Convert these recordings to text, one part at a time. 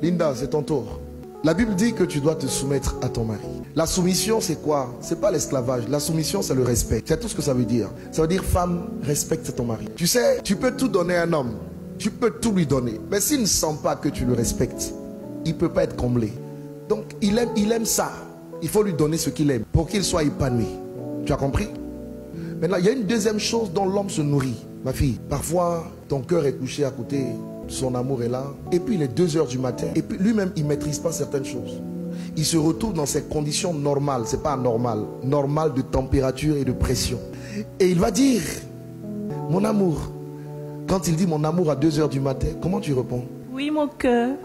Linda, c'est ton tour. La Bible dit que tu dois te soumettre à ton mari. La soumission, c'est quoi? C'est pas l'esclavage. La soumission, c'est le respect. C'est tout ce que ça veut dire. Ça veut dire, femme, respecte ton mari. Tu sais, tu peux tout donner à un homme. Tu peux tout lui donner. Mais s'il ne sent pas que tu le respectes, il ne peut pas être comblé. Donc, il aime ça. Il faut lui donner ce qu'il aime pour qu'il soit épanoui. Tu as compris? Maintenant, il y a une deuxième chose dont l'homme se nourrit. Ma fille, parfois, ton cœur est couché à côté, son amour est là, et puis il est 2 heures du matin, et puis lui-même, il ne maîtrise pas certaines choses. Il se retrouve dans ses conditions normales, c'est pas anormal, normales de température et de pression. Et il va dire, mon amour, quand il dit mon amour à 2 heures du matin, comment tu réponds? Oui, mon cœur.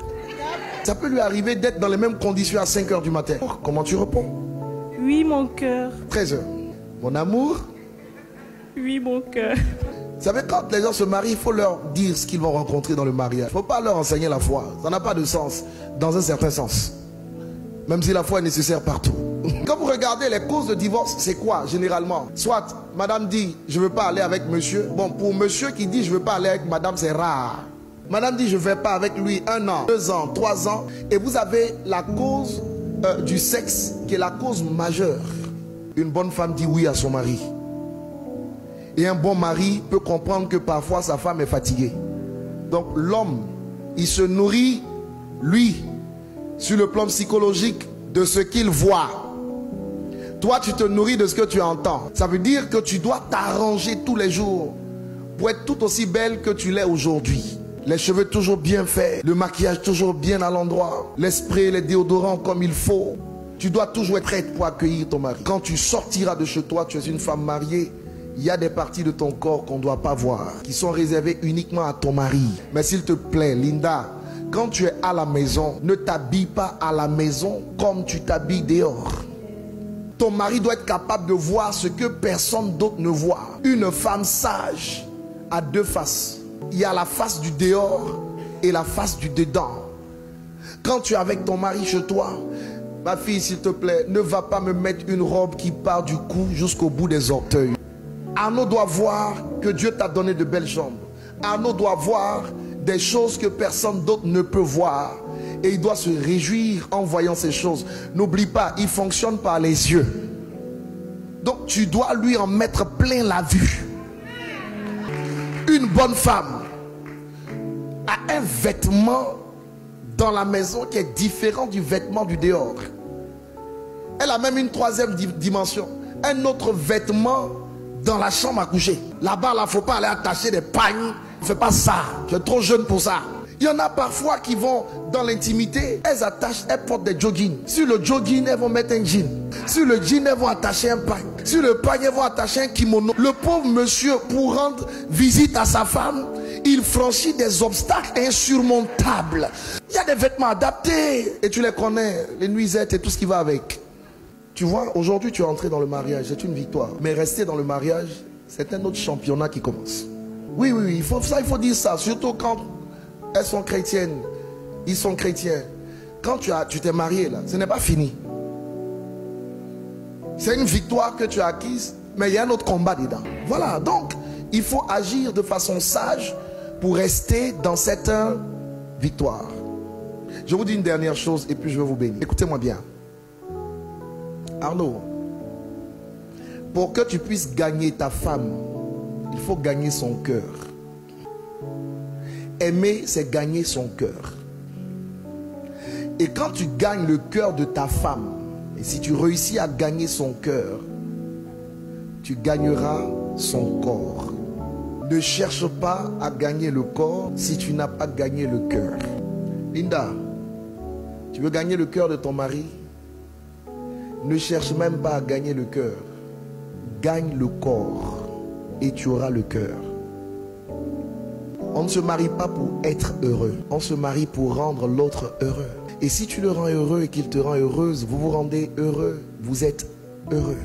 Ça peut lui arriver d'être dans les mêmes conditions à 5 heures du matin. Comment tu réponds? Oui, mon cœur. 13 heures. Mon amour? Oui, mon cœur. Vous savez, quand les gens se marient, il faut leur dire ce qu'ils vont rencontrer dans le mariage. Il ne faut pas leur enseigner la foi. Ça n'a pas de sens, dans un certain sens. Même si la foi est nécessaire partout. Quand vous regardez les causes de divorce, c'est quoi généralement? Soit madame dit, je ne veux pas aller avec monsieur. Bon, pour monsieur qui dit, je ne veux pas aller avec madame, c'est rare. Madame dit, je ne vais pas avec lui 1 an, 2 ans, 3 ans. Et vous avez la cause du sexe qui est la cause majeure. Une bonne femme dit oui à son mari. Et un bon mari peut comprendre que parfois sa femme est fatiguée. Donc l'homme, il se nourrit, lui, sur le plan psychologique, de ce qu'il voit. Toi, tu te nourris de ce que tu entends. Ça veut dire que tu dois t'arranger tous les jours pour être tout aussi belle que tu l'es aujourd'hui. Les cheveux toujours bien faits, le maquillage toujours bien à l'endroit, les sprays, les déodorants comme il faut. Tu dois toujours être prête pour accueillir ton mari. Quand tu sortiras de chez toi, tu es une femme mariée. Il y a des parties de ton corps qu'on ne doit pas voir, qui sont réservées uniquement à ton mari. Mais s'il te plaît, Linda, quand tu es à la maison, ne t'habille pas à la maison comme tu t'habilles dehors. Ton mari doit être capable de voir ce que personne d'autre ne voit. Une femme sage a 2 faces. Il y a la face du dehors et la face du dedans. Quand tu es avec ton mari chez toi, ma fille, s'il te plaît, ne va pas me mettre une robe qui part du cou jusqu'au bout des orteils. Arnaud doit voir que Dieu t'a donné de belles jambes. Arnaud doit voir des choses que personne d'autre ne peut voir. Et il doit se réjouir en voyant ces choses. N'oublie pas, il fonctionne par les yeux. Donc tu dois lui en mettre plein la vue. Une bonne femme a un vêtement dans la maison qui est différent du vêtement du dehors. Elle a même une 3e dimension. Un autre vêtement dans la chambre à coucher. Là-bas, il ne faut pas aller attacher des pagnes. Ne fais pas ça. Tu es trop jeune pour ça. Il y en a parfois qui vont dans l'intimité. Elles portent des joggings. Sur le jogging, elles vont mettre un jean. Sur le jean, elles vont attacher un pagne. Sur le pagne, elles vont attacher un kimono. Le pauvre monsieur, pour rendre visite à sa femme, il franchit des obstacles insurmontables. Il y a des vêtements adaptés. Et tu les connais. Les nuisettes et tout ce qui va avec. Tu vois, aujourd'hui tu es entré dans le mariage, c'est une victoire. Mais rester dans le mariage, c'est un autre championnat qui commence. Oui, il faut dire ça. Surtout quand elles sont chrétiennes, ils sont chrétiens. Quand tu t'es marié là, ce n'est pas fini. C'est une victoire que tu as acquise, mais il y a un autre combat dedans. Voilà, donc il faut agir de façon sage pour rester dans cette victoire. Je vous dis une dernière chose et puis je vais vous bénir. Écoutez-moi bien. Arnaud, pour que tu puisses gagner ta femme, il faut gagner son cœur. Aimer, c'est gagner son cœur. Et quand tu gagnes le cœur de ta femme, et si tu réussis à gagner son cœur, tu gagneras son corps. Ne cherche pas à gagner le corps si tu n'as pas gagné le cœur. Linda, tu veux gagner le cœur de ton mari? Ne cherche même pas à gagner le cœur. Gagne le corps et tu auras le cœur. On ne se marie pas pour être heureux. On se marie pour rendre l'autre heureux. Et si tu le rends heureux et qu'il te rend heureuse, vous vous rendez heureux. Vous êtes heureux.